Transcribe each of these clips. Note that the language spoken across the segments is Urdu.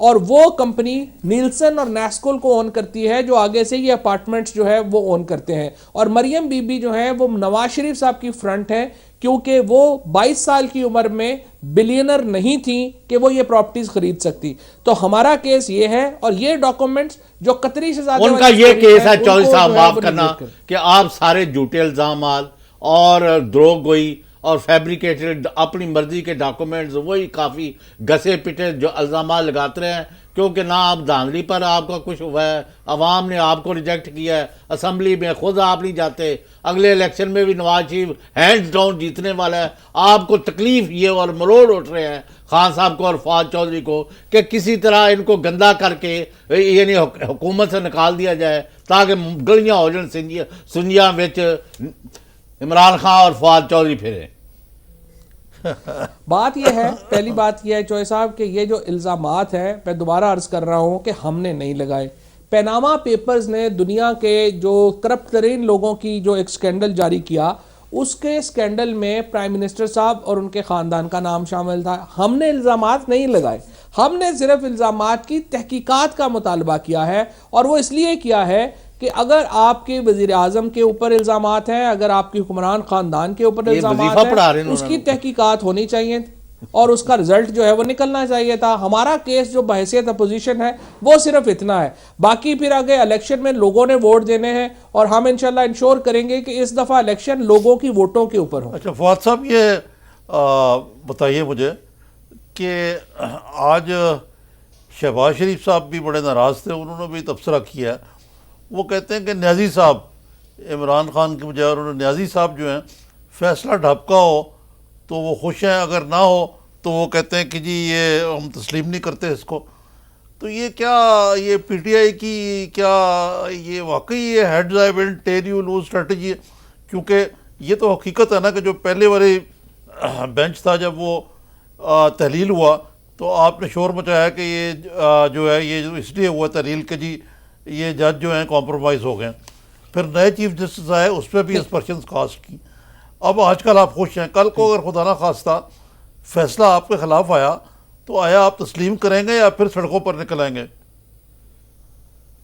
اور وہ کمپنی نیلسن اور نیسکول کو اون کرتی ہے جو آگے سے یہ اپارٹمنٹس جو ہے وہ اون کرتے ہیں. اور مریم بی بی جو ہیں وہ نواز شریف صاحب کی فرنٹ ہیں کیونکہ وہ 22 سال کی عمر میں بلینر نہیں تھیں کہ وہ یہ پراپرٹیز خرید سکتی. تو ہمارا کیس یہ ہے اور یہ ڈاکومنٹس جو قطری شہزادے ان کا یہ کیس ہے چودھری صاحب معاف کرنا کہ آپ سارے جھوٹے الزامات اور دروغ گوئی اور فیبریکیٹڈ اپنی مرضی کے ڈاکومنٹس وہی کافی گھسے پٹے جو الزامات لگاتے رہے ہیں کیونکہ نہ آپ دھاندلی پر آپ کا کچھ ہوا ہے, عوام نے آپ کو ریجیکٹ کیا ہے, اسمبلی میں خود آپ نہیں جاتے, اگلے الیکشن میں بھی نواز شریف ہینڈز ڈاؤن جیتنے والا ہے. آپ کو تکلیف یہ اور مروڑ اٹھ رہے ہیں خان صاحب کو اور فواد چودھری کو کہ کسی طرح ان کو گندا کر کے یعنی حکومت سے نکال دیا جائے تاکہ گلیاں ہو جائیں سنجیاں وچ عمران خان اور فواد چودھری پھریں. بات یہ ہے, پہلی بات یہ ہے چوہے صاحب کہ یہ جو الزامات ہیں میں دوبارہ عرض کر رہا ہوں کہ ہم نے نہیں لگائے. پیناما پیپرز نے دنیا کے جو کرپٹ ترین لوگوں کی جو ایک سکینڈل جاری کیا, اس کے سکینڈل میں پرائم منسٹر صاحب اور ان کے خاندان کا نام شامل تھا. ہم نے الزامات نہیں لگائے, ہم نے صرف الزامات کی تحقیقات کا مطالبہ کیا ہے. اور وہ اس لیے کیا ہے کہ اگر آپ کے وزیر اعظم کے اوپر الزامات ہیں, اگر آپ کی حکمران خاندان کے اوپر الزامات ہیں, اس کی تحقیقات ہونی چاہیے اور اس کا رزلٹ جو ہے وہ نکلنا چاہیے تھا. ہمارا کیس جو بحیثیت اپوزیشن ہے وہ صرف اتنا ہے. باقی پھر آگے الیکشن میں لوگوں نے ووٹ دینے ہیں اور ہم انشاءاللہ انشور کریں گے کہ اس دفعہ الیکشن لوگوں کی ووٹوں کے اوپر ہو. اچھا فواد صاحب یہ بتائیے مجھے کہ آج شہباز شریف صاحب بھی بڑے ناراض تھے, انہوں نے بھی تبصرہ کیا ہے. وہ کہتے ہیں کہ نیازی صاحب عمران خان کے بجائے انہوں نے نیازی صاحب جو ہیں فیصلہ ڈھابکا ہو تو وہ خوش ہیں, اگر نہ ہو تو وہ کہتے ہیں کہ جی یہ ہم تسلیم نہیں کرتے اس کو. تو یہ کیا یہ پی ٹی آئی کی کیا یہ واقعی یہ heads I will tell you lose strategy ہے؟ کیونکہ یہ تو حقیقت ہے نا کہ جو پہلے والی بینچ تھا جب وہ تحلیل ہوا تو آپ نے شور مچایا کہ یہ جو ہے یہ اس لیے ہوا تحلیل کہ جی یہ جج جو ہیں کمپرومائز ہو گئے. پھر نئے چیف جسٹس آئے, اس پہ بھی اسپرشنز کاسٹ کی. اب آج کل آپ خوش ہیں, کل کو اگر خدا نہ خواستہ فیصلہ آپ کے خلاف آیا تو آیا آپ تسلیم کریں گے یا پھر سڑکوں پر نکل آئیں گے؟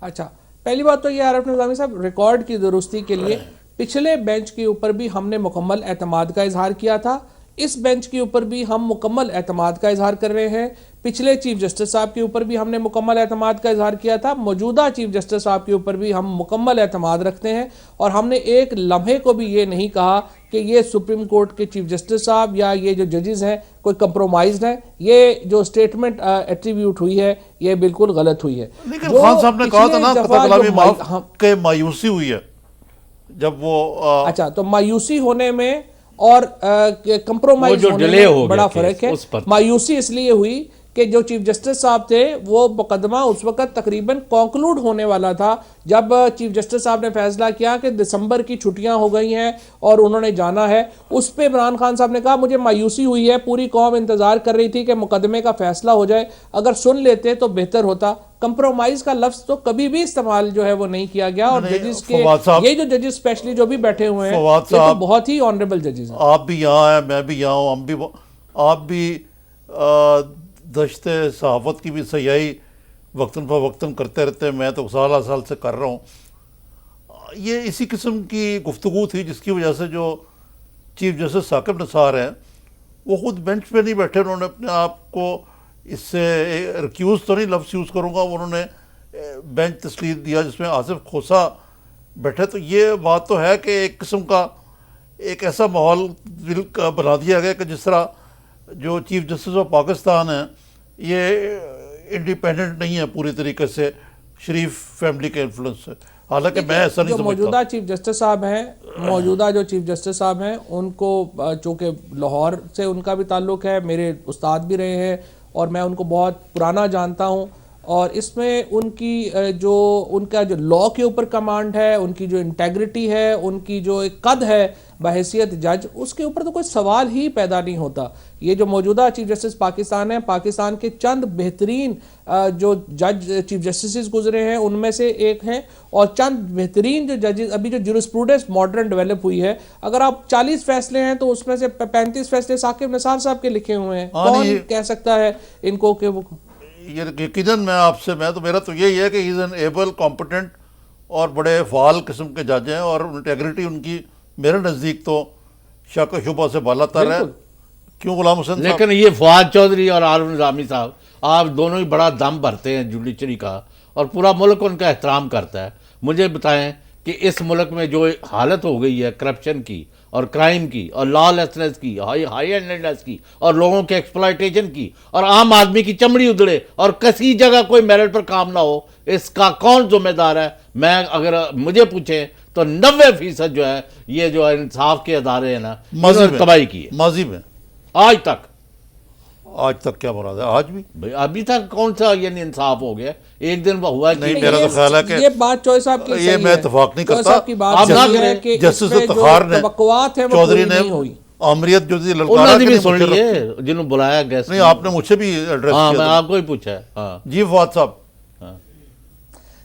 اچھا, پہلی بات تو یہ عارف نظامی صاحب ریکارڈ کی درستی کے لیے پچھلے بینچ کے اوپر بھی ہم نے مکمل اعتماد کا اظہار کیا تھا, اس بینچ کے اوپر بھی ہم مکمل اعتماد کا اظہار کر رہے ہیں. پچھلے چیف جسٹس صاحب کے اوپر بھی ہم نے مکمل اعتماد کا اظہار کیا تھا, موجودہ چیف جسٹس صاحب کے اوپر بھی ہم مکمل اعتماد رکھتے ہیں. اور ہم نے ایک لمحے کو بھی یہ نہیں کہا کہ یہ سپریم کورٹ کے چیف جسٹس صاحب یا یہ جو ججز ہیں کوئی کمپرومائزڈ ہیں. یہ جو سٹیٹمنٹ ایٹریبیوٹ ہوئی ہے یہ بالکل غلط ہوئی ہے. لیکن خان صاحب نے کہا تھا نا قطع کلامی معاف کہ مایوسی ہوئی ہے جب وہ اچھا, تو مایوسی ہونے میں اور کمپرومائز ہونے میں بڑا فرق ہے. مایوسی اس لیے ہوئی کہ جو چیف جسٹس صاحب تھے وہ مقدمہ اس وقت تقریباً کنکلوڈ ہونے والا تھا جب چیف جسٹس صاحب نے فیصلہ کیا کہ دسمبر کی چھٹیاں ہو گئی ہیں اور انہوں نے جانا ہے. اس پہ عمران خان صاحب نے کہا مجھے مایوسی ہوئی ہے, پوری قوم انتظار کر رہی تھی کہ مقدمے کا فیصلہ ہو جائے, اگر سن لیتے تو بہتر ہوتا. کمپرومائز کا لفظ تو کبھی بھی استعمال جو ہے وہ نہیں کیا گیا. اور ججز کے یہ جو ججز اسپیشلی جو بھی بیٹھے ہوئے ہیں یہ تو بہت ہی آنریبل ججز ہیں. آپ بھی یہاں ہیں, میں بھی یہاں ہوں, ہم بھی آپ بھی دشت صحافت کی بھی سیاحی وقتاً فوقتاً کرتے رہتے ہیں. میں تو سال سے کر رہا ہوں. یہ اسی قسم کی گفتگو تھی جس کی وجہ سے جو چیف جسٹس ثاقب نثار ہیں وہ خود بینچ پہ نہیں بیٹھے, انہوں نے اپنے آپ کو اس سے ریکیوز تو نہیں لفظ یوز کروں گا, انہوں نے بینچ تسلیم دیا جس میں آصف کھوسا بیٹھے. تو یہ بات تو ہے کہ ایک قسم کا ایک ایسا ماحول بنا دیا گیا کہ جس طرح جو چیف جسٹس آف پاکستان ہیں یہ انڈیپینڈنٹ نہیں ہے پوری طریقے سے شریف فیملی کے انفلوئنس سے. حالانکہ میں ایسا نہیں سمجھتا. موجودہ چیف جسٹس صاحب ہیں, موجودہ جو چیف جسٹس صاحب ہیں ان کو چونکہ لاہور سے ان کا بھی تعلق ہے, میرے استاد بھی رہے ہیں اور میں ان کو بہت پرانا جانتا ہوں. اور اس میں ان کی جو ان کا جو لاء کے اوپر کمانڈ ہے, ان کی جو انٹیگریٹی ہے, ان کی جو ایک قد ہے بحیثیت جج, اس کے اوپر تو کوئی سوال ہی پیدا نہیں ہوتا. یہ جو موجودہ چیف جسٹس پاکستان ہیں, پاکستان کے چند بہترین جو جج چیف جسٹسز گزرے ہیں ان میں سے ایک ہیں, اور چند بہترین جو ججز ابھی جو جورسپروڈنس ماڈرن ڈیولپ ہوئی ہے, اگر آپ 40 فیصلے ہیں تو اس میں سے 35 فیصلے ثاقب نثار صاحب کے لکھے ہوئے ہیں. کون کہہ سکتا ہے ان کو کہ وہ یقیناً میں تو میرا تو یہی ہے کہ ہی از این ایبل کمپٹنٹ اور بڑے فعال قسم کے جج ہیں اور انٹیگریٹی ان کی میرے نزدیک تو شک و شبہ سے بالا تر ہے. کیوں غلام حسین صاحب؟ لیکن یہ فواد چودھری اور عارف نظامی صاحب آپ دونوں ہی بڑا دم بھرتے ہیں جوڈیشری کا اور پورا ملک ان کا احترام کرتا ہے. مجھے بتائیں کہ اس ملک میں جو حالت ہو گئی ہے کرپشن کی اور کرائم کی اور لا لیسنس کی ہائی ہینڈڈنس کی اور لوگوں کے ایکسپلائٹیشن کی اور عام آدمی کی چمڑی ادڑے اور کسی جگہ کوئی میرٹ پر کام نہ ہو، اس کا کون ذمہ دار ہے؟ میں اگر مجھے پوچھیں تو 90% جو ہے یہ جو انصاف کے ادارے ہیں نا انہوں نے تباہی کی ہے ماضی میں. آج تک کیا مراد ہے؟ آج بھی ابھی تک کون سا یعنی انصاف ہو گیا؟ ایک دن ہوا نہیں. میرا تو خیال ہے کہ یہ بات چوہے صاحب کی یہ میں اتفاق نہیں کرتا. صاحب کی بات یہ ہے کہ جسٹس افتخار نے چودھری نے ہوئی عامریت جو تھی انہوں للکارا نے بھی کے سن لی ہے جنہوں بلایا گیسٹ. نہیں آپ نے مجھ سے بھی ایڈریس ہاں میں کیا آپ کو ہی پوچھا ہے. ہاں جی فواد صاحب.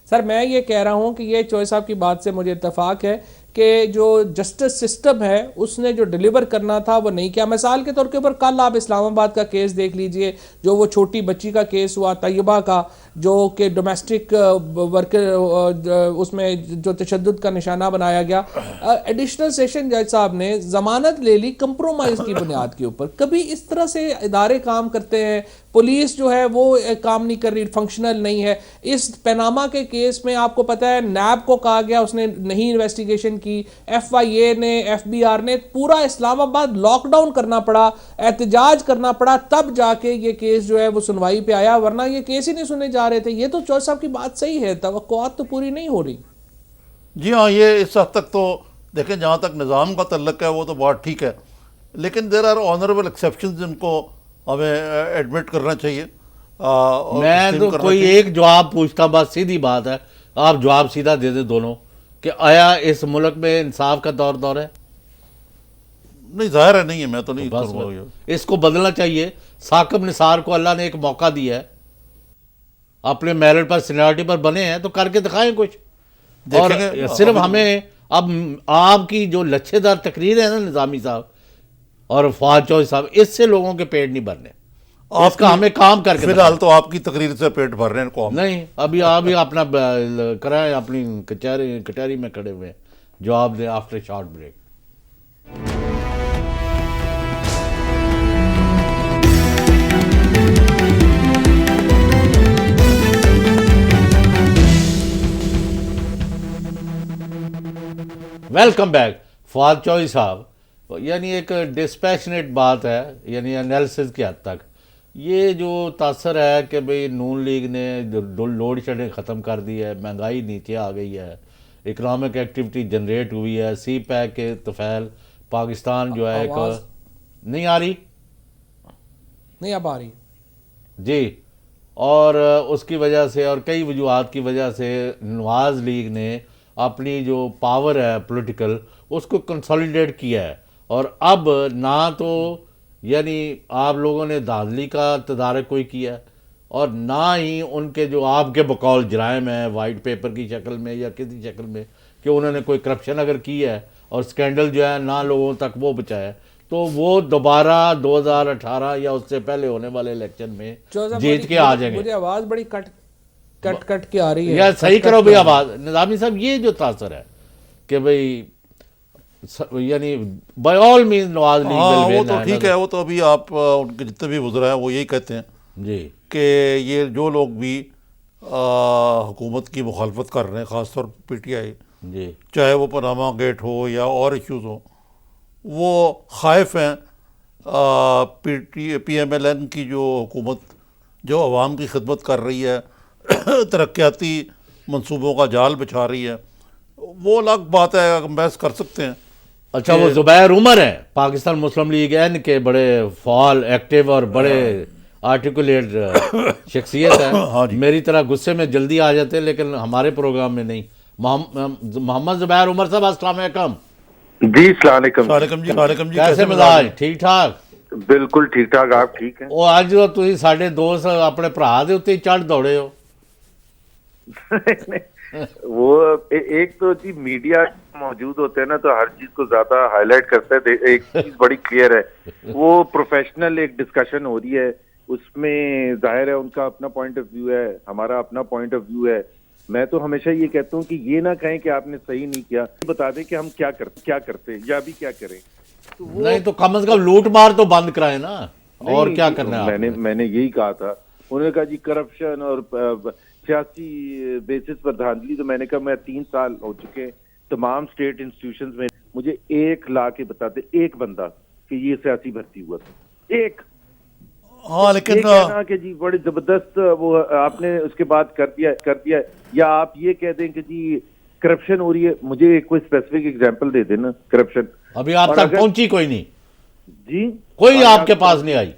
سر میں یہ کہہ رہا ہوں کہ یہ چوہے صاحب کی بات سے مجھے اتفاق ہے کہ جو جسٹس سسٹم ہے اس نے جو ڈیلیور کرنا تھا وہ نہیں کیا. مثال کے طور کے اوپر کل آپ اسلام آباد کا کیس دیکھ لیجئے، جو وہ چھوٹی بچی کا کیس ہوا طیبہ کا، جو کہ ڈومیسٹک ورکر اس میں جو تشدد کا نشانہ بنایا گیا. ایڈیشنل سیشن جج صاحب نے ضمانت لے لی کمپرومائز کی بنیاد کے اوپر. کبھی اس طرح سے ادارے کام کرتے ہیں؟ پولیس جو ہے وہ کام نہیں کر رہی، فنکشنل نہیں ہے. اس پیناما کے کیس میں آپ کو پتہ ہے نیب کو کہا گیا اس نے نہیں انویسٹیگیشن کی، ایف آئی اے نے، ایف بی آر نے، پورا اسلام آباد لاک ڈاؤن کرنا پڑا، احتجاج کرنا پڑا، تب جا کے یہ کیس جو ہے وہ سنوائی پہ آیا، ورنہ یہ کیس ہی نہیں سنے جا رہے تھے. یہ تو چوہے صاحب کی بات صحیح ہے، توقعات تو پوری نہیں ہو رہی. جی ہاں یہ اس حد تک تو دیکھیں جہاں تک نظام کا تعلق ہے وہ تو بات ٹھیک ہے، لیکن دیر آر آنریبل ایکسیپشنز جن کو ہمیں ایڈمٹ کرنا چاہیے. میں تو کوئی ایک جواب پوچھتا، بس سیدھی بات ہے، آپ جواب سیدھا دے دیں دونوں کہ آیا اس ملک میں انصاف کا دور ہے؟ نہیں ظاہر ہے نہیں ہے. میں تو نہیں اس کو بدلنا چاہیے. ثاقب نثار کو اللہ نے ایک موقع دیا ہے، اپنے میرٹ پر سینیورٹی پر بنے ہیں تو کر کے دکھائیں کچھ. اور صرف ہمیں اب آپ کی جو لچھے دار تقریر ہے نا نظامی صاحب اور فواد چودھری صاحب، اس سے لوگوں کے پیٹ نہیں بھرنے. اس کا ہمیں کام کر کے فی الحال تو آپ کی تقریر سے پیٹ بھر رہے ہیں قوم. نہیں ابھی آپ بھی اپنا کرائیں، اپنی کچہری میں کھڑے ہوئے جواب دیں after short break. Welcome back. Fawad Chaudhry Sahib, یعنی ایک ڈسپیشنیٹ بات ہے، یعنی انالیسز کی حد تک یہ جو تاثر ہے کہ بھئی نون لیگ نے لوڈ شیڈنگ ختم کر دی ہے، مہنگائی نیچے آ گئی ہے، اکنامک ایکٹیویٹی جنریٹ ہوئی ہے، سی پیک کے طفیل پاکستان جو ہے ایک نہیں آ رہی نہیں اب آ رہی جی، اور اس کی وجہ سے اور کئی وجوہات کی وجہ سے نواز لیگ نے اپنی جو پاور ہے پولیٹیکل اس کو کنسالیڈیٹ کیا ہے. اور اب نہ تو یعنی آپ لوگوں نے دھاندلی کا تدارک کوئی کیا ہے اور نہ ہی ان کے جو آپ کے بقول جرائم ہیں وائٹ پیپر کی شکل میں یا کسی شکل میں کہ انہوں نے کوئی کرپشن اگر کی ہے اور سکینڈل جو ہے نہ لوگوں تک وہ بچایا تو وہ دوبارہ 2018 یا اس سے پہلے ہونے والے الیکشن میں جیت کے آ جائیں گے. مجھے آواز بڑی کٹ کے آ رہی ہے. یا صحیح کرو بھئی آواز. نظامی صاحب یہ جو تاثر ہے کہ بھئی یعنی by all means Nawaz League وہ تو ٹھیک ہے، وہ تو ابھی آپ ان کے جتنے بھی وزراء ہیں وہ یہی کہتے ہیں جی کہ یہ جو لوگ بھی حکومت کی مخالفت کر رہے ہیں، خاص طور پی ٹی آئی جی، چاہے وہ پاناما گیٹ ہو یا اور ایشوز ہوں، وہ خائف ہیں پی ایم ایل این کی جو حکومت جو عوام کی خدمت کر رہی ہے، ترقیاتی منصوبوں کا جال بچھا رہی ہے. وہ الگ بات ہے، ہم بحث کر سکتے ہیں. اچھا وہ زبیر عمر ہیں پاکستان مسلم لیگ این کے بڑے فعال ایکٹیو اور بڑے آرٹیکولیٹ شخصیت ہے. میری طرح غصے میں جلدی آ جاتے ہیں لیکن ہمارے پروگرام میں نہیں. محمد زبیر عمر صاحب السلام علیکم. جی السلام علیکم. وعلیکم جی. وعلیکم جی. کیسے مزاج؟ ٹھیک ٹھاک؟ بالکل ٹھیک ٹھاک. آپ ٹھیک ہیں؟ وہ اج تسی ساڈے دوست اپنے بھرا دے اوتے چڑھ دوڑے ہو. وہ ایک تو جی میڈیا موجود ہوتے ہیں نا تو ہر چیز کو زیادہ ہائی لائٹ کرتے ہیں. ایک چیز بڑی کلیئر ہے، وہ پروفیشنل ایک ڈسکشن ہو رہی ہے اس میں ظاہر ہے ان کا اپنا پوائنٹ آف ویو ہے, ہمارا اپنا پوائنٹ آف ویو ہے. میں تو ہمیشہ یہ کہتا ہوں کہ یہ نہ کہیں کہ آپ نے صحیح نہیں کیا, بتا دیں کہ ہم کیا کرتے یا بھی کیا کریں. نہیں تو کم از کم لوٹ مار تو بند کرائے نا, اور کیا کرنا ہے. میں نے یہی کہا تھا, انہوں نے کہا جی کرپشن اور سیاسی بیسس پر دھاندلی. تو میں نے کہا میں 3 سال ہو چکے تمام اسٹیٹ انسٹیٹیوشنز میں, مجھے ایک لا کے بتاتے ایک بندہ کہ یہ سیاسی بھرتی ہوا تھا, ایک. ہاں لیکن کہ جی بڑی زبردست وہ آپ نے اس کے بعد کر دیا, یا آپ یہ کہہ دیں کہ جی کرپشن ہو رہی ہے. مجھے کوئی اسپیسیفک ایگزامپل دے دینا کرپشن. ابھی آپ تک پہنچی کوئی نہیں جی, کوئی آپ کے پاس نہیں آئی.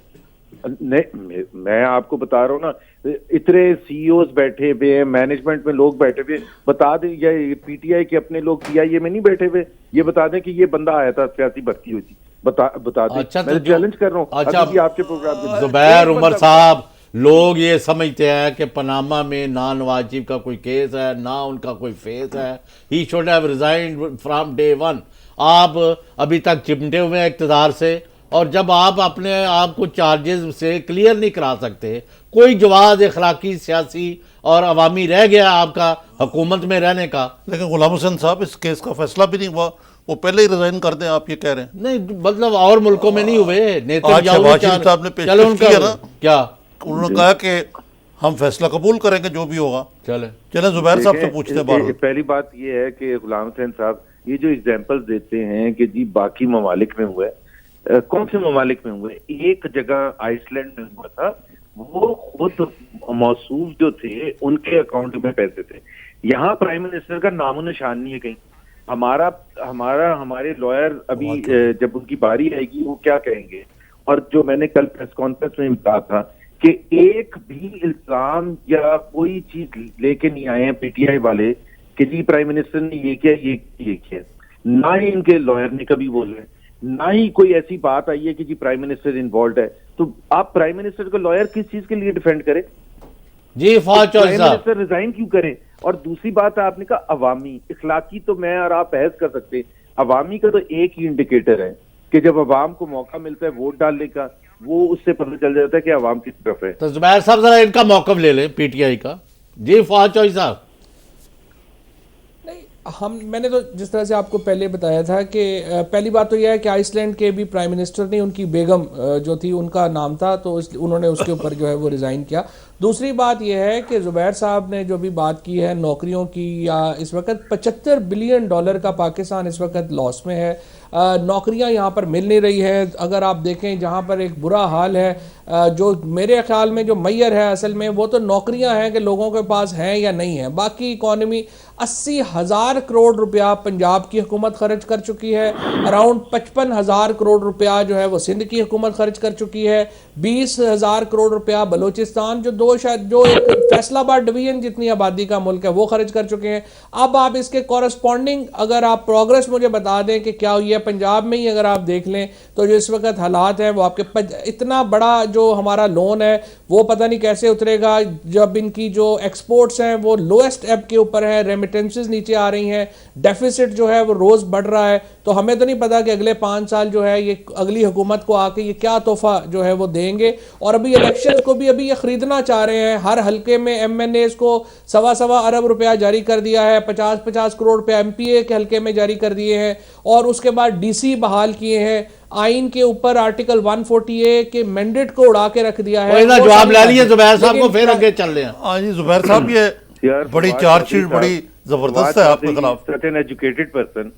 نہیں میں آپ کو بتا رہا ہوں نا, اتنے سی اوز بیٹھے ہوئے ہیں, مینجمنٹ میں لوگ بیٹھے ہوئے, بتا دیں, یا پی ٹی آئی کے اپنے لوگ پی آئی اے میں نہیں بیٹھے ہوئے, یہ بتا دیں کہ یہ بندہ آیا تھا سیاسی بھرتی ہوئی تھی, بتا دیں. میں چیلنج کر رہا ہوں. اچھا آپ کے پروگرام زبیر عمر صاحب, لوگ یہ سمجھتے ہیں کہ پاناما میں نہ نواز شریف کا کوئی کیس ہے, نہ ان کا کوئی فیس ہے. He should have resigned from day one. آپ ابھی تک چمٹے ہوئے ہیں اقتدار سے, اور جب آپ اپنے آپ کو چارجز سے کلیئر نہیں کرا سکتے, کوئی جواز اخلاقی, سیاسی اور عوامی رہ گیا آپ کا حکومت میں رہنے کا. لیکن غلام حسین صاحب اس کیس کا فیصلہ بھی نہیں ہوا, وہ پہلے ہی ریزائن کر دیں, آپ یہ کہہ رہے ہیں. نہیں مطلب اور ملکوں میں نہیں ہوئے. آج شہباز شریف صاحب نے پیش کیا نا, کیا انہوں نے کہا کہ ہم فیصلہ قبول کریں گے جو بھی ہوگا. چلیں زبیر صاحب سے پوچھتے ہیں. پہلی بات یہ ہے کہ غلام حسین صاحب یہ جو ایگزامپل دیتے ہیں کہ جی باقی ممالک میں ہوئے, کون سے ممالک میں ہوئے؟ ایک جگہ آئس لینڈ میں ہوا تھا, وہ خود موصوف جو تھے ان کے اکاؤنٹ میں پیسے تھے. یہاں پرائم منسٹر کا نام و نشان نہیں ہے کہیں. ہمارے لائر ابھی جب ان کی باری آئے گی وہ کیا کہیں گے. اور جو میں نے کل پریس کانفرنس میں کہا تھا کہ ایک بھی الزام یا کوئی چیز لے کے نہیں آئے ہیں پی ٹی آئی والے کہ جی پرائم منسٹر نے یہ کیا, یہ کیا. نہ ہی ان کے لائر نے کبھی بولے, نہ ہی کوئی ایسی بات آئی ہے کہ جی پرائم منسٹر انوالوڈ ہے. تو آپ پرائم منسٹر کو لائر کس چیز کے لیے ڈیفینڈ کریں؟ جی فوج پرائم منسٹر ریزائن کیوں کریں؟ اور دوسری بات آپ نے کہا عوامی, اخلاقی تو میں اور آپ بحث کر سکتے ہیں, عوامی کا تو ایک ہی انڈیکیٹر ہے کہ جب عوام کو موقع ملتا ہے ووٹ ڈالنے کا, وہ اس سے پتہ چل جاتا ہے کہ عوام کس طرف ہے. تو زبیر صاحب ذرا ان کا موقف لے لیں پی ٹی آئی کا. جی فوج چوہی صاحب. میں نے تو جس طرح سے آپ کو پہلے بتایا تھا کہ پہلی بات تو یہ ہے کہ آئس لینڈ کے بھی پرائم منسٹر نے, ان کی بیگم جو تھی ان کا نام تھا, تو انہوں نے اس کے اوپر جو ہے وہ ریزائن کیا. دوسری بات یہ ہے کہ زبیر صاحب نے جو بھی بات کی ہے نوکریوں کی, یا اس وقت $75 بلین کا پاکستان اس وقت لاس میں ہے, نوکریاں یہاں پر مل نہیں رہی ہے. اگر آپ دیکھیں جہاں پر ایک برا حال ہے, جو میرے خیال میں جو میئر ہے اصل میں وہ تو نوکریاں ہیں کہ لوگوں کے پاس ہیں یا نہیں ہیں. باقی اکانومی 80,000 کروڑ روپیہ پنجاب کی حکومت خرچ کر چکی ہے, اراؤنڈ 55,000 کروڑ روپیہ جو ہے وہ سندھ کی حکومت خرچ کر چکی ہے, 20,000 کروڑ روپیہ بلوچستان جو ایک فیصل آباد ڈویژن جتنی آبادی کا ملک ہے وہ خرچ کر چکے ہیں. اب آپ اس کے کورسپونڈنگ اگر آپ پروگرس مجھے بتا دیں کہ کیا ہوئی ہے پنجاب میں ہی, اگر آپ دیکھ لیں تو جو اس وقت حالات ہیں وہ آپ کے اتنا بڑا جو ہمارا لون ہے وہ پتہ نہیں کیسے اترے گا, جب ان کی جو ایکسپورٹس ہیں وہ لویسٹ ایب کے اوپر ہیں, ریمیٹنسز نیچے آ رہی ہیں, ڈیفیسٹ جو ہے وہ روز بڑھ رہا ہے. تو ہمیں تو نہیں پتا کہ اگلے 5 سال جو ہے یہ اگلی حکومت کو آ کے یہ کیا تحفہ جو ہے وہ دیں گے. اور ابھی الیکشنز کو بھی ابھی یہ خریدنا چاہ رہے ہیں, ہر حلقے میں ایم این ایز کو سوا ارب روپیہ جاری کر دیا ہے, 50 کروڑ روپیہ ایم پی اے کے حلقے میں جاری کر دیے ہیں, اور اس کے بعد ڈی سی بحال کیے ہیں. آئین کے اوپر آرٹیکل 140A کے مینڈیٹ کو اڑا کے رکھ دیا ہے. جواب لے لیے زبیر صاحب کو, پھر آگے چل رہے ہیں. ہاں جی زبیر صاحب, یہ بڑی چارج شیٹ بڑی زبردست ہے آپ کے خلاف. سچ این ایجوکیٹڈ پرسن,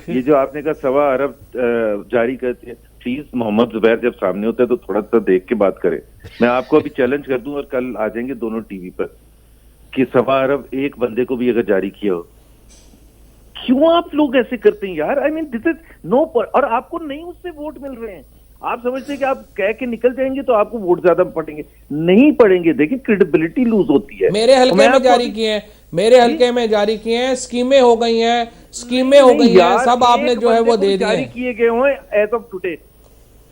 یہ جو آپ نے کہا 1.25 ارب جاری کرتے ہیں, پلیز محمد زبیر جب سامنے ہوتا ہے تو تھوڑا سا دیکھ کے بات کریں. میں آپ کو ابھی چیلنج کر دوں اور کل آ جائیں گے دونوں ٹی وی پر کہ 1.25 ارب ایک بندے کو بھی اگر جاری کیا ہو. کیوں آپ لوگ ایسے کرتے ہیں یار؟ آئی مین دس از نو. اور آپ کو نہیں اس سے ووٹ مل رہے ہیں, آپ سمجھتے ہیں کہ آپ کہہ کے نکل جائیں گے تو آپ کو ووٹ زیادہ پڑیں گے, نہیں پڑیں گے. دیکھیں کریڈیبلٹی لوز ہوتی ہے. میرے حلقے میں جاری کیے ہیں, میرے حلقے میں جاری کیے ہیں, اسکیمیں ہو گئی ہیں, سب آپ نے جو ہے وہ دے دیے. جاری کیے گئے ہوں ایز آف ٹوڈے,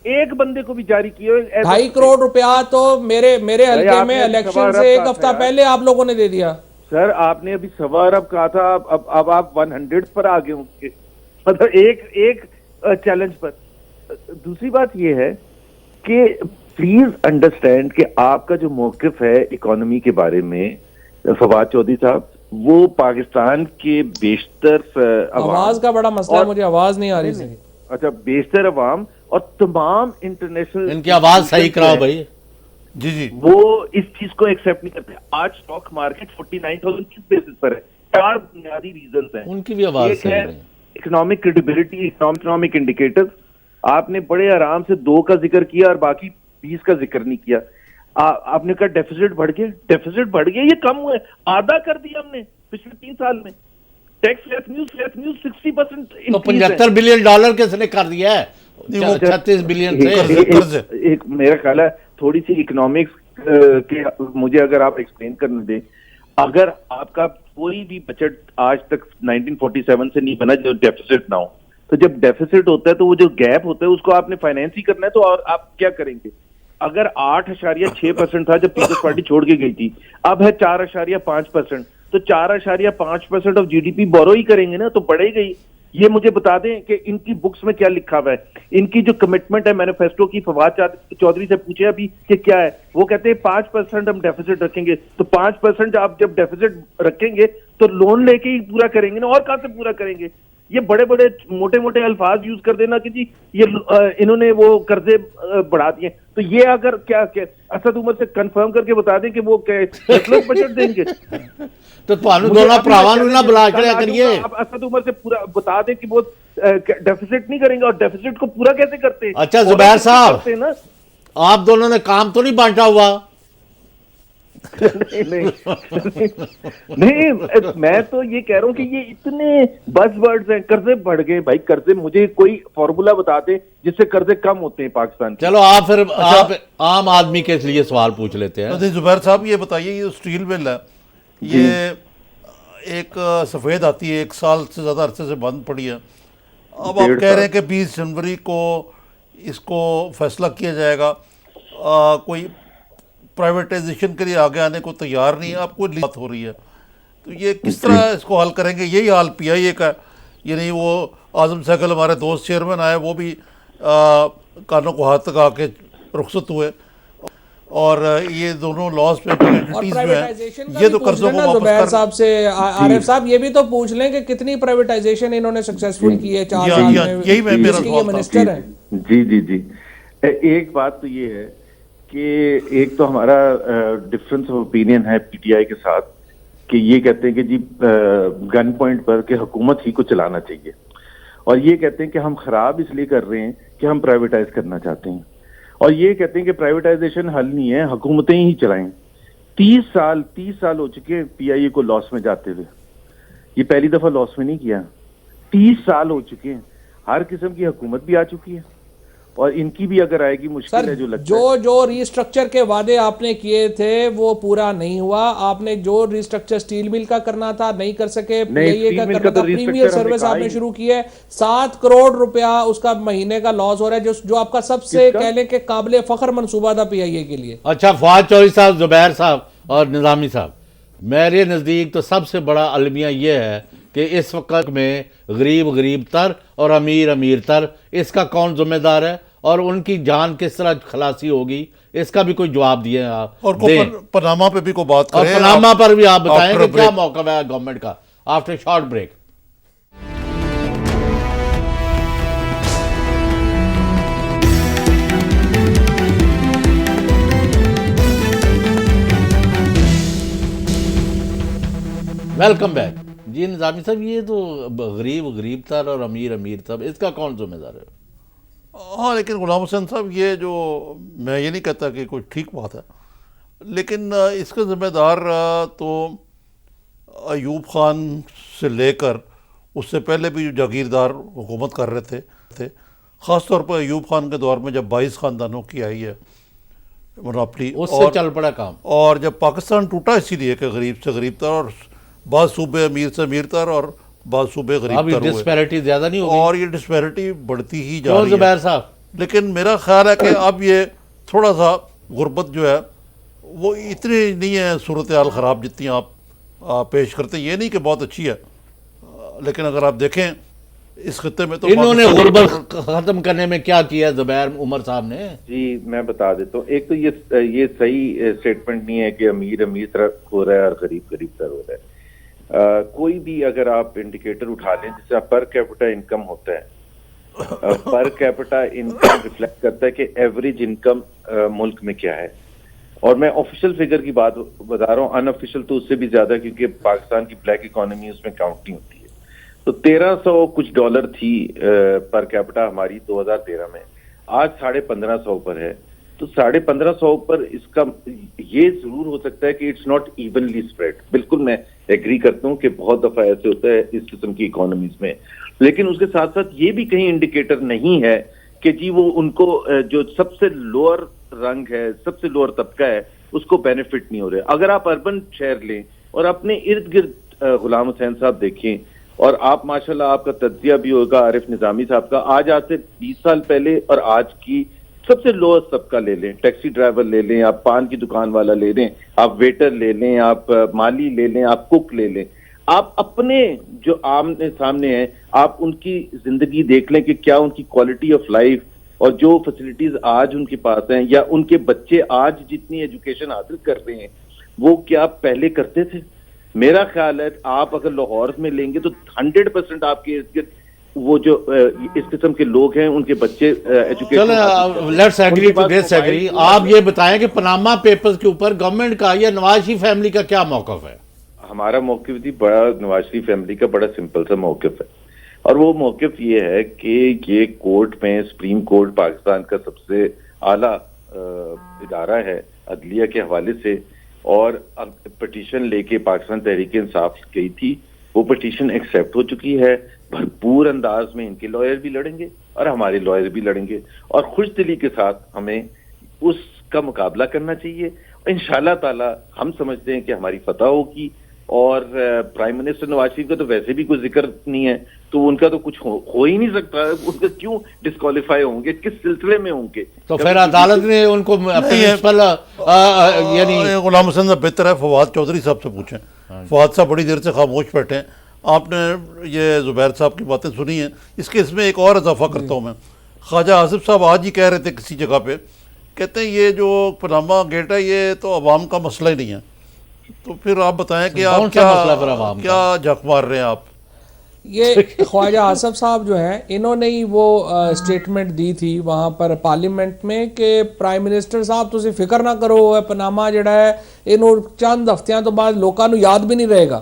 ایک بندے کو بھی جاری کیے ہوئے 2.5 کروڑ روپیہ تو میرے حلقے میں الیکشن سے ایک ہفتہ پہلے آپ لوگوں نے دے دیا. سر آپ نے ابھی 1.25 ارب کہا تھا, اب آپ 100 پر آ گئے ہوں گے, مطلب ایک چیلنج پر. دوسری بات یہ ہے کہ پلیز انڈرسٹینڈ کہ آپ کا جو موقف ہے اکانومی کے بارے میں فواد چودھری صاحب، وہ پاکستان کے بیشتر آواز کا بڑا مسئلہ ہے، مجھے آواز نہیں آ رہی صحیح. اچھا، بیشتر عوام اور تمام انٹرنیشنل ان کی آواز صحیح کراؤ بھائی. جی وہ اس چیز کو ایکسپٹ نہیں کرتے. آج اسٹاک مارکیٹ 49,000 کس بیسس پر ہے؟ 4 بنیادی ریزنز ہیں. ان کی بھی آواز صحیح ہے. Economic credibility, economic indicators. آپ نے بڑے آرام سے 2 کا ذکر کیا اور باقی 20 کا ذکر نہیں کیا. آپ نے کہا ڈیفیسٹ بڑھ گیا، یہ کم ہوئے، آدھا کر دیا ہم نے پچھلے 3 سال میں. ٹیکس ریونیو 60% تو $75 بلین کس نے کر دیا ہے؟ 36 بلین سے. ایک میرا خیال ہے تھوڑی سی اکنامکس کے مجھے اگر آپ ایکسپلین کرنے دیں. اگر آپ کا کوئی بھی بجٹ آج تک 1947 سے نہیں بنا جو ڈیفیسٹ نہ ہو، تو جب ڈیفیسٹ ہوتا ہے تو وہ جو گیپ ہوتا ہے اس کو آپ نے فائنینس ہی کرنا ہے. تو اور آپ کیا کریں گے؟ اگر 8.6% تھا جب پیپلز پارٹی چھوڑ کے گئی تھی، اب ہے 4.5%. تو 4.5% آف GDP بورو ہی کریں گے نا، تو بڑھے گئی. یہ مجھے بتا دیں کہ ان کی بکس میں کیا لکھا ہوا ہے، ان کی جو کمٹمنٹ ہے مینیفیسٹو کی. فواد چودھری سے پوچھے ابھی کہ کیا ہے، وہ کہتے ہیں 5% ہم ڈیفیسٹ رکھیں گے. تو 5% آپ جب ڈیفیسٹ رکھیں گے تو لون لے کے ہی پورا کریں گے نا، اور کہاں سے پورا کریں گے؟ یہ بڑے بڑے موٹے موٹے الفاظ یوز کر دینا کہ جی یہ انہوں نے وہ قرضے بڑھا دیے. تو یہ اگر کیا اسد عمر سے کنفرم کر کے بتا دیں کہ وہ بجٹ دیں گے تو دونوں پراوان نہ بلا کریے. آپ اسد عمر سے پورا بتا دیں کہ وہ ڈیفیسٹ نہیں کریں گے، اور ڈیفیسٹ کو پورا کیسے کرتے ہیں؟ اچھا زبیر صاحب، آپ دونوں نے کام تو نہیں بانٹا ہوا؟ نہیں، میں تو یہ کہہ رہا ہوں کہ یہ اتنے بز ورڈز ہیں. قرضے بڑھ گئے بھائی، قرضے مجھے کوئی فارمولا بتا دیں جس سے قرضے کم ہوتے ہیں پاکستان کے. چلو آپ پھر آپ عام آدمی کے لیے سوال پوچھ لیتے ہیں. زبیر صاحب یہ بتائیے، یہ اسٹیل مل ہے، یہ ایک سفید آتی ہے، 1 سال سے زیادہ عرصے سے بند پڑی ہے. اب آپ کہہ رہے ہیں کہ 20 جنوری کو اس کو فیصلہ کیا جائے گا. کوئی پرائیویٹائزیشن کے لیے آگے آنے کو تیار نہیں ہے. آپ کو بات ہو رہی ہے، تو یہ کس طرح اس کو حل کریں گے؟ یہی حال PIA کا ہے. یعنی وہ اعظم سہگل ہمارے دوست چیئرمین آئے، وہ بھی کانوں کو ہاتھ لگا کے رخصت ہوئے. اور یہ دونوں لاس پہ جو ہیں یہ تو قرضوں کو واپس زبیر صاحب سے عارف صاحب یہ بھی تو پوچھ لیں کہ کتنی پرائیویٹائزیشن انہوں نے سکسیسفل کی ہے 4 سال میں. یہی میرا سوال منسٹر ہیں. جی ایک بات تو یہ ہے کہ ایک تو ہمارا ڈفرنس آف اوپینین ہے PTI کے ساتھ، کہ یہ کہتے ہیں کہ جی گن پوائنٹ پر کہ حکومت ہی کو چلانا چاہیے، اور یہ کہتے ہیں کہ ہم خراب اس لیے کر رہے ہیں کہ ہم پرائیویٹائز کرنا چاہتے ہیں. اور یہ کہتے ہیں کہ پرائیویٹائزیشن حل نہیں ہے، حکومتیں ہی چلائیں. 30 سال ہو چکے PIA کو لاس میں جاتے ہوئے. یہ پہلی دفعہ لاس میں نہیں کیا، 30 سال ہو چکے ہیں. ہر قسم کی حکومت بھی آ چکی ہے، اور ان کی بھی اگر آئے گی مشکل ہے. جو ریسٹرکچر کے وعدے آپ نے کیے تھے وہ پورا نہیں ہوا. آپ نے جو ریسٹرکچر سٹیل مل کا کرنا تھا نہیں کر سکے. PIA کا کرنا تھا. پریمیئر سروس آپ نے شروع کی ہے، 7 کروڑ روپیہ اس کا مہینے کا لاس ہو رہا ہے، جو آپ کا سب سے کہہ لیں کہ قابل فخر منصوبہ تھا PIA کے لیے. اچھا فواد چودھری صاحب، زبیر صاحب اور نظامی صاحب، میرے نزدیک تو سب سے بڑا المیہ یہ ہے کہ اس وقت میں غریب تر اور امیر تر، اس کا کون ذمہ دار ہے اور ان کی جان کس طرح خلاصی ہوگی؟ اس کا بھی کوئی جواب دیے آپ. اور پاناما پہ بھی کوئی بات کریں، اور پاناما پر بھی آپ بتائیں کہ کیا موقع ہے گورنمنٹ کا. After short break. Welcome back. جی نظامی صاحب، یہ تو غریب تر اور امیر تر، اس کا کون ذمہ دار ہے؟ ہاں، لیکن غلام حسین صاحب یہ جو میں یہ نہیں کہتا کہ کوئی ٹھیک بات ہے، لیکن اس کا ذمہ دار تو ایوب خان سے لے کر اس سے پہلے بھی جو جاگیردار حکومت کر رہے تھے، خاص طور پر ایوب خان کے دور میں جب 22 خاندانوں کی آئی ہے مناپلی، اس سے چل پڑا کام. اور جب پاکستان ٹوٹا اسی لیے کہ غریب سے غریب تر، اور بعض صوبے امیر سے امیر تر اور بعض صوبے غریب تر ہوئے. ڈسپیرٹی زیادہ نہیں ہوگی؟ اور یہ ڈسپیرٹی بڑھتی ہی جا رہی ہے زبیر صاحب. لیکن میرا خیال ہے کہ اب یہ تھوڑا سا غربت جو ہے وہ اتنی نہیں ہے صورتحال خراب جتنی آپ پیش کرتے. یہ نہیں کہ بہت اچھی ہے، لیکن اگر آپ دیکھیں اس خطے میں تو انہوں نے غربت ختم کرنے میں کیا کیا زبیر عمر صاحب نے؟ جی میں بتا دیتا ہوں. ایک تو یہ صحیح اسٹیٹمنٹ نہیں ہے کہ امیر امیر طرح ہو رہا ہے اور غریب غریب طرح ہو رہا ہے. کوئی بھی اگر آپ انڈیکیٹر اٹھا لیں جس سے پر کیپٹا انکم ہوتا ہے, پر کیپٹا انکم ریفلیکٹ کرتا ہے کہ ایوریج انکم ملک میں کیا ہے. اور میں آفیشیل فگر کی بات بتا رہا ہوں, ان آفیشیل تو اس سے بھی زیادہ, کیونکہ پاکستان کی بلیک اکانومی اس میں کاؤنٹ نہیں ہوتی ہے. تو 1300 کچھ ڈالر تھی پر کیپٹا ہماری 2013 میں, آج 1550 پر ہے. تو 1550 پر اس کا یہ ضرور ہو سکتا ہے کہ اٹس ناٹ ایونلی اسپریڈ. بالکل میں ایگری کرتا ہوں کہ بہت دفعہ ایسے ہوتا ہے اس قسم کی اکانومیز میں, لیکن اس کے ساتھ ساتھ یہ بھی کہیں انڈیکیٹر نہیں ہے کہ جی وہ ان کو جو سب سے لوور رنگ ہے, سب سے لوور طبقہ ہے, اس کو بینیفٹ نہیں ہو رہے. اگر آپ اربن شہر لیں اور اپنے ارد گرد غلام حسین صاحب دیکھیں, اور آپ ماشاءاللہ آپ کا تجزیہ بھی ہوگا عارف نظامی صاحب کا, آج سے 20 سال پہلے اور آج کی سب سے لوئسٹ طبقہ لے لیں, ٹیکسی ڈرائیور لے لیں, آپ پان کی دکان والا لے لیں, آپ ویٹر لے لیں, آپ مالی لے لیں, آپ کک لے لیں, آپ اپنے جو آمنے سامنے ہیں آپ ان کی زندگی دیکھ لیں کہ کیا ان کی کوالٹی آف لائف اور جو فیسلٹیز آج ان کے پاس ہیں, یا ان کے بچے آج جتنی ایجوکیشن حاصل کر رہے ہیں وہ کیا پہلے کرتے تھے. میرا خیال ہے آپ اگر لاہور میں لیں گے تو 100% آپ کے ارد گرد وہ جو اس قسم کے لوگ ہیں ان کے بچے education. Let's agree to disagree. آپ یہ بتائیں کہ پاناما پیپرز کے اوپر گورنمنٹ کا یا نواز شریف فیملی کا کیا موقف ہے؟ ہمارا موقف جی بڑا, نواز شریف فیملی کا بڑا سمپل سا موقف ہے, اور وہ موقف یہ ہے کہ یہ کورٹ میں, سپریم کورٹ پاکستان کا سب سے اعلیٰ ادارہ ہے عدلیہ کے حوالے سے, اور پٹیشن لے کے پاکستان تحریک انصاف گئی تھی, وہ پٹیشن ایکسیپٹ ہو چکی ہے. بھرپور انداز میں ان کے لائر بھی لڑیں گے اور ہمارے لائر بھی لڑیں گے, اور خوش دلی کے ساتھ ہمیں اس کا مقابلہ کرنا چاہیے. انشاءاللہ تعالی ہم سمجھتے ہیں کہ ہماری فتح ہوگی. اور پرائم منسٹر نواز شریف کا تو ویسے بھی کوئی ذکر نہیں ہے, تو ان کا تو کچھ ہو ہی نہیں سکتا. ان کا کیوں ڈسکوالیفائی ہوں گے, کس سلسلے میں ہوں گے؟ تو پھر عدالت نے ان کو پرنسپل یعنی غلام حسین صاحب بہتر ہے فواد چودھری صاحب سے پوچھیں. فواد صاحب بڑی دیر سے خاموش بیٹھے ہیں, آپ نے یہ زبیر صاحب کی باتیں سنی ہیں. اس میں ایک اور اضافہ کرتا ہوں میں. خواجہ آصف صاحب آج ہی کہہ رہے تھے کسی جگہ پہ, کہتے ہیں یہ جو پاناما گیٹ ہے یہ تو عوام کا مسئلہ ہی نہیں ہے. تو پھر آپ بتائیں کہ آپ کیا جھک مار رہے ہیں آپ؟ یہ خواجہ آصف صاحب جو ہیں انہوں نے ہی وہ سٹیٹمنٹ دی تھی وہاں پر پارلیمنٹ میں کہ پرائم منسٹر صاحب تسی فکر نہ کرو, پاناما جڑا ہے انہوں چند ہفتیاں تو بعد لوکاں نو یاد بھی نہیں رہے گا.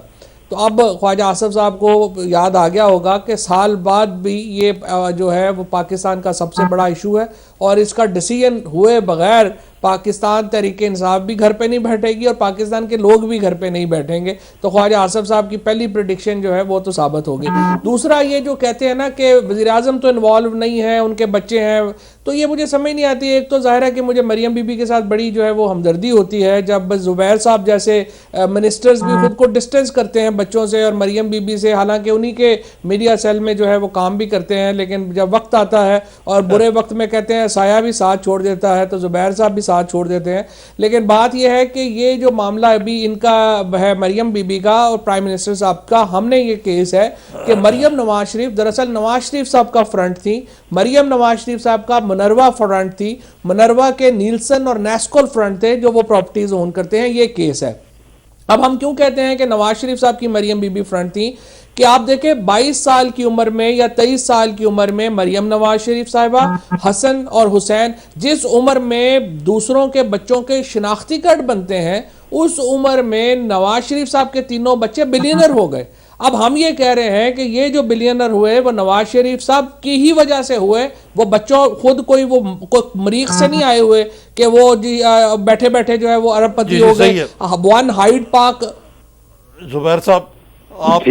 تو اب خواجہ آصف صاحب کو یاد آ گیا ہوگا کہ سال بعد بھی یہ جو ہے وہ پاکستان کا سب سے بڑا ایشو ہے, اور اس کا ڈیسیژن ہوئے بغیر پاکستان تحریک انصاف بھی گھر پہ نہیں بیٹھے گی اور پاکستان کے لوگ بھی گھر پہ نہیں بیٹھیں گے. تو خواجہ آصف صاحب کی پہلی پریڈکشن جو ہے وہ تو ثابت ہوگی. دوسرا یہ جو کہتے ہیں نا کہ وزیر اعظم تو انوالو نہیں ہے, ان کے بچے ہیں, تو یہ مجھے سمجھ نہیں آتی. ایک تو ظاہر ہے کہ مجھے مریم بی بی کے ساتھ بڑی جو ہے وہ ہمدردی ہوتی ہے جب زبیر صاحب جیسے منسٹرز بھی خود کو ڈسٹینس کرتے ہیں بچوں سے اور مریم بی بی سے, حالانکہ انہی کے میڈیا سیل میں جو ہے وہ کام بھی کرتے ہیں, لیکن جب وقت آتا ہے اور برے وقت میں کہتے ہیں سایہ بھی ساتھ چھوڑ دیتا ہے, تو زبیر صاحب بھی ساتھ چھوڑ دیتے ہیں. لیکن بات یہ ہے کہ یہ جو معاملہ ابھی ان کا ہے مریم بی بی کا اور پرائم منسٹر صاحب کا, ہم نے یہ کیس ہے کہ مریم نواز شریف دراصل نواز شریف صاحب کا فرنٹ تھی, مریم نواز شریف صاحب کا منروا فرنٹ تھی, منروا کے نیلسن اور نیسکول فرنٹ تھے جو وہ پراپرٹیز اون کرتے ہیں. یہ کیس ہے. اب ہم کیوں کہتے ہیں کہ نواز شریف صاحب کی مریم بی بی فرنٹ تھی, کہ آپ دیکھیں 22 سال کی عمر میں یا 23 سال کی عمر میں مریم نواز شریف صاحبہ, حسن اور حسین, جس عمر میں دوسروں کے بچوں کے شناختی کارڈ بنتے ہیں اس عمر میں نواز شریف صاحب کے تینوں بچے بلینر ہو گئے. اب ہم یہ کہہ رہے ہیں کہ یہ جو بلینر ہوئے وہ نواز شریف صاحب کی ہی وجہ سے ہوئے. وہ بچوں خود کوئی وہ مریخ سے نہیں آئے ہوئے کہ وہ بیٹھے بیٹھے جو ہے وہ ارب پتی ہو گئے. One Hyde park. زبیر صاحب آپ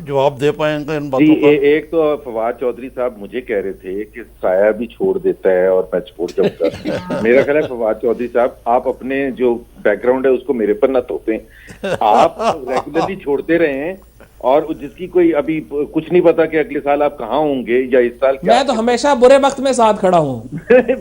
جواب دے پائیں گے ان باتوں کا؟ ایک تو فواد چودھری صاحب مجھے کہہ رہے تھے کہ سایہ بھی چھوڑ دیتا ہے اور میں چھوڑ جاؤں گا. میرا خیال ہے فواد چودھری صاحب آپ اپنے جو بیک گراؤنڈ ہے اس کو میرے پر نہ توپیں. آپ ریگولرلی چھوڑتے رہے ہیں اور جس کی کوئی ابھی کچھ نہیں پتا کہ اگلے سال آپ کہاں ہوں گے یا اس سال. میں تو ہمیشہ برے وقت میں ساتھ کھڑا ہوں.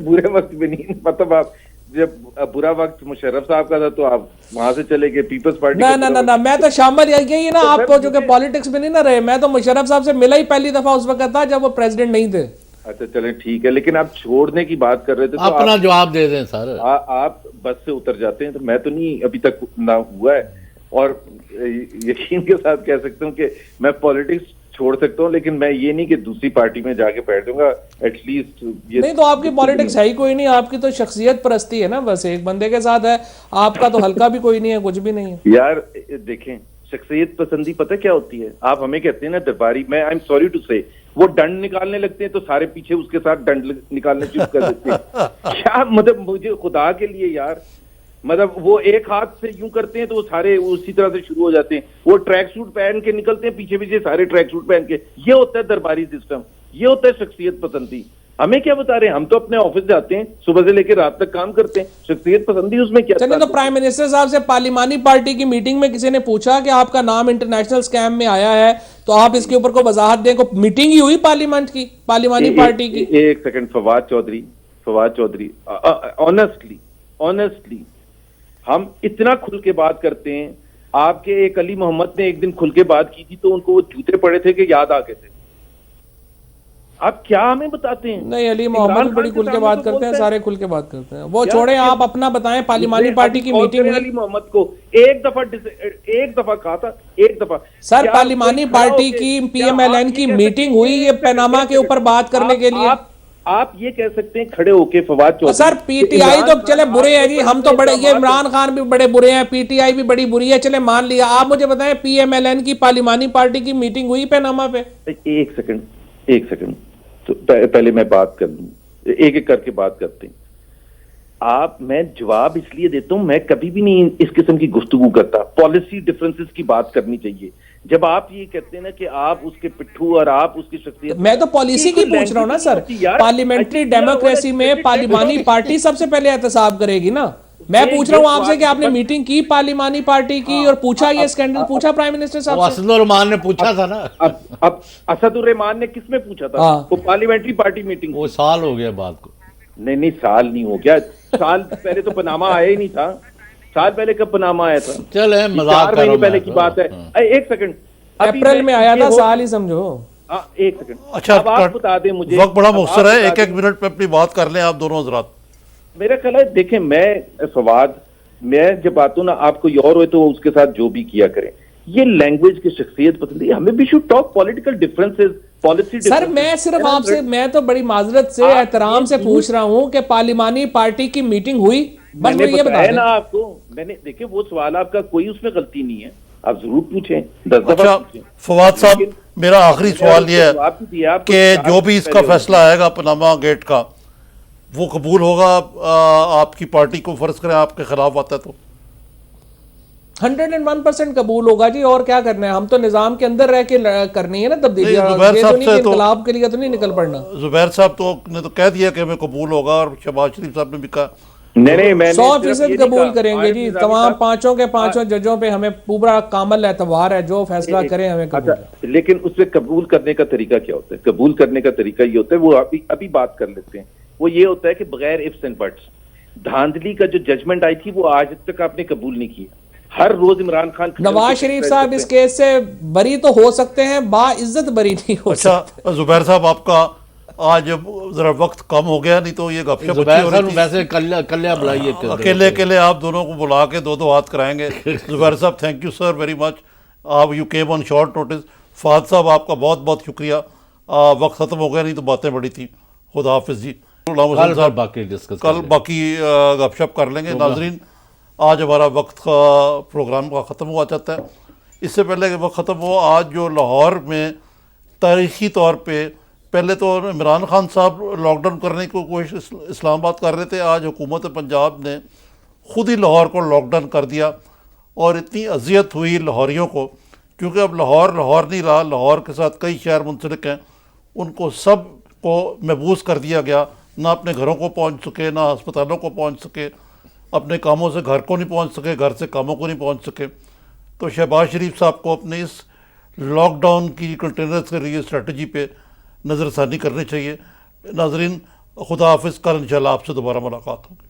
برے وقت میں نہیں, مطلب آپ جب برا وقت مشرف صاحب کا تھا تو آپ وہاں سے چلے گئے پیپلز پارٹی. نہ میں تو شامل یہی نا آپ کو جو کہ پالیٹکس میں نہیں نہ رہے. میں تو مشرف صاحب سے ملا ہی پہلی دفعہ اس وقت تھا جب وہ پریزیڈنٹ نہیں تھے. اچھا چلیں ٹھیک ہے, لیکن آپ چھوڑنے کی بات کر رہے تھے تو اپنا جواب دے دیں سر. آپ بس سے اتر جاتے ہیں, تو میں تو نہیں ابھی تک نہ ہوا ہے, اور یقین کے ساتھ کہہ سکتا ہوں کہ میں پالیٹکس چھوڑ سکتا ہوں, لیکن میں یہ نہیں کہ دوسری پارٹی میں جا کے بیٹھ جاؤں گا. ایٹ لیسٹ نہیں تو آپ کی پالیٹکس ہے ہی کوئی نہیں, آپ کی تو شخصیت پرستی ہے نا, بس ایک بندے کے ساتھ ہے. آپ کا تو حلقہ بھی کوئی نہیں ہے, کچھ بھی نہیں ہے. یار دیکھیں, شخصیت پسندی پتہ کیا ہوتی ہے؟ آپ ہمیں کہتے ہیں نا درباری, میں آئی ایم سوری ٹو سے, وہ ڈنڈ نکالنے لگتے ہیں تو سارے پیچھے اس کے ساتھ ڈنڈ نکالنے شروع کر دیتے ہیں. کیا مطلب, مجھے خدا کے لیے یار, مطلب وہ ایک ہاتھ سے یوں کرتے ہیں تو وہ سارے اسی طرح سے شروع ہو جاتے ہیں. وہ ٹریک سوٹ پہن کے نکلتے ہیں, پیچھے پیچھے سارے ٹریک سوٹ پہن کے. یہ ہوتا ہے درباری سسٹم, یہ ہوتا ہے شخصیت پسندی. ہمیں کیا بتا رہے ہیں, ہم تو اپنے آفس جاتے ہیں, صبح سے لے کے رات تک کام کرتے ہیں. شخصیت پسندی اس میں کیا؟ چلیں تو پرائم منسٹر صاحب سے پارلیمانی پارٹی کی میٹنگ میں کسی نے پوچھا کہ آپ کا نام انٹرنیشنل سکیم میں آیا ہے, تو آپ اس کے اوپر کو وضاحت دیں. کو میٹنگ ہی ہوئی پارلیمنٹ کی, پارلیمانی پارٹی کی؟ ایک سیکنڈ, فواد چودھری آنیسٹلی ہم اتنا کھل کے بات کرتے ہیں. آپ کے ایک علی محمد نے ایک دن کھل کے بات کی تھی تو ان کو وہ جوتے پڑے تھے کہ یاد آ گئے تھے. آپ کیا ہمیں بتاتے ہیں؟ نہیں, علی محمد بڑی کھل کے بات کرتے ہیں, سارے کھل کے بات کرتے ہیں. وہ چھوڑیں, آپ اپنا بتائیں. پارلیمانی پارٹی کی میٹنگ علی محمد کو ایک دفعہ کہا تھا, ایک دفعہ. سر پارلیمانی پارٹی کی پی ایم ایل این کی میٹنگ ہوئی یہ پیناما کے اوپر بات کرنے کے لیے. آپ یہ کہہ سکتے ہیں کھڑے ہو کے فواد چودھری, سر پی ٹی آئی تو چلے برے ہیں جی, ہم تو بڑے, یہ عمران خان بھی بڑے برے ہیں, پی ٹی آئی بھی بڑی بری ہے, چلے مان لیا. آپ مجھے بتائیں پی ایم ایل این کی پارلیمانی پارٹی کی میٹنگ ہوئی پیناما پہ؟ ایک سیکنڈ تو پہلے میں بات کر لوں, ایک ایک کر کے بات کرتے ہیں. میں جواب اس لیے دیتا ہوں, میں کبھی بھی نہیں اس قسم کی گفتگو کرتا. پالیسی ڈفرنسز کی بات کرنی چاہیے. جب آپ یہ کہتے ہیں نا کہ آپ اس کے پٹھو اور آپ اس کی شخصیت, میں تو پالیسی کی پوچھ رہا ہوں نا سر. پارلیمنٹری ڈیموکریسی میں پارلیمانی پارٹی سب سے پہلے احتساب کرے گی نا. میں پوچھ رہا ہوں آپ سے کہ آپ نے میٹنگ کی پارلیمانی پارٹی کی اور پوچھا یہ اسکینڈل پوچھا پرائم منسٹر صاحب سے؟ اسد الرحمان نے پوچھا تھا نا. اب اسد الرحمان نے کس میں پوچھا تھا؟ وہ پارلیمنٹری پارٹی میٹنگ. وہ سال ہو گیا بات کو. نہیں سال نہیں ہو گیا, سال پہلے تو پناما آیا ہی نہیں تھا. سال پہلے کب پناما آیا تھا؟ چلے مذاق کر رہا ہوں, 4 مہینے پہلے کی بات ہے. ایک سیکنڈ, اپریل میں آیا تھا, سال ہی سمجھو. ایک سیکنڈ, اچھا آپ بتا دیں مجھے, وقت بڑا مختصر ہے, ایک منٹ پہ اپنی بات کر لیں آپ دونوں حضرات. میرا خیال ہے دیکھیں, میں فواد, میں جب آتا ہوں نا, آپ کوئی اور ہوئے تو اس کے ساتھ جو بھی کیا کریں. یہ لینگویج کی شخصیت پسندی, ہمیں بھی should talk political differences, policy. Sir میں صرف آپ سے, میں تو بڑی معذرت سے احترام سے پوچھ رہا ہوں کہ پارلیمانی پارٹی کی میٹنگ ہوئی, بس وہ یہ بتا دیں نا آپ کو. میں نے دیکھیں وہ سوال آپ کا کوئی اس میں غلطی نہیں ہے, آپ ضرور پوچھیں, 10 دفعہ پوچھیں. فواد صاحب میرا آخری سوال یہ ہے کہ جو بھی اس کا فیصلہ آئے گا پناما گیٹ کا, وہ قبول ہوگا آپ کی پارٹی کو؟ فرض کریں آپ کے خلاف آتا ہے تو 101% قبول ہوگا جی. اور کیا کرنا ہے, ہم تو نظام کے اندر رہ کے کرنی ہے نا تبدیلی. انقلاب کے لیے تو نہیں نکل پڑنا. زبیر صاحب نے تو کہہ دیا کہ ہمیں قبول ہوگا, اور شہباز شریف صاحب نے بھی کہا 100% قبول کریں گے جی. تمام 5 ججوں پہ ہمیں پورا کامل اعتبار ہے, جو فیصلہ کریں ہمیں قبول. لیکن اس سے قبول کرنے کا طریقہ کیا ہوتا ہے؟ قبول کرنے کا طریقہ یہ ہوتا ہے, وہ ابھی بات کر لیتے ہیں. وہ یہ ہوتا ہے کہ بغیر ifs and buts, دھاندلی کا جو ججمنٹ آئی تھی وہ آج تک آپ نے قبول نہیں کیا. ہر روز عمران خان, نواز شریف صاحب اس کیس سے بری تو ہو سکتے ہیں, با عزت بری نہیں ہو سکتے. اچھا زبیر صاحب, آپ کا آج ذرا وقت کم ہو گیا, نہیں تو یہ گپ شپ ویسے کلیہ بلائیے, اکیلے آپ دونوں کو بلا کے 2 ہاتھ کرائیں گے. زبیر صاحب thank you sir very much, آپ you came on short notice. Fahad صاحب آپ کا بہت بہت شکریہ. وقت ختم ہو گیا, نہیں تو باتیں بڑی تھی. خدا حافظ جی. کل باقی گپ شپ کر لیں گے. ناظرین آج ہمارا وقت پروگرام کا ختم ہوا چاہتا ہے. اس سے پہلے کہ وقت ختم ہو, آج جو لاہور میں تاریخی طور پہ, پہلے تو عمران خان صاحب لاک ڈاؤن کرنے کی کوشش اسلام آباد کر رہے تھے, آج حکومت پنجاب نے خود ہی لاہور کو لاک ڈاؤن کر دیا. اور اتنی اذیت ہوئی لاہوریوں کو, کیونکہ اب لاہور نہیں رہا, لاہور کے ساتھ کئی شہر منسلک ہیں, ان کو سب کو محبوس کر دیا گیا. نہ اپنے گھروں کو پہنچ سکے, نہ ہسپتالوں کو پہنچ سکے, اپنے کاموں سے گھر کو نہیں پہنچ سکے, گھر سے کاموں کو نہیں پہنچ سکے. تو شہباز شریف صاحب کو اپنے اس لاک ڈاؤن کی کنٹینرز کے لیے اسٹریٹجی پہ نظر ثانی کرنی چاہیے. ناظرین خدا حافظ, کل انشاءاللہ آپ سے دوبارہ ملاقات ہوگی.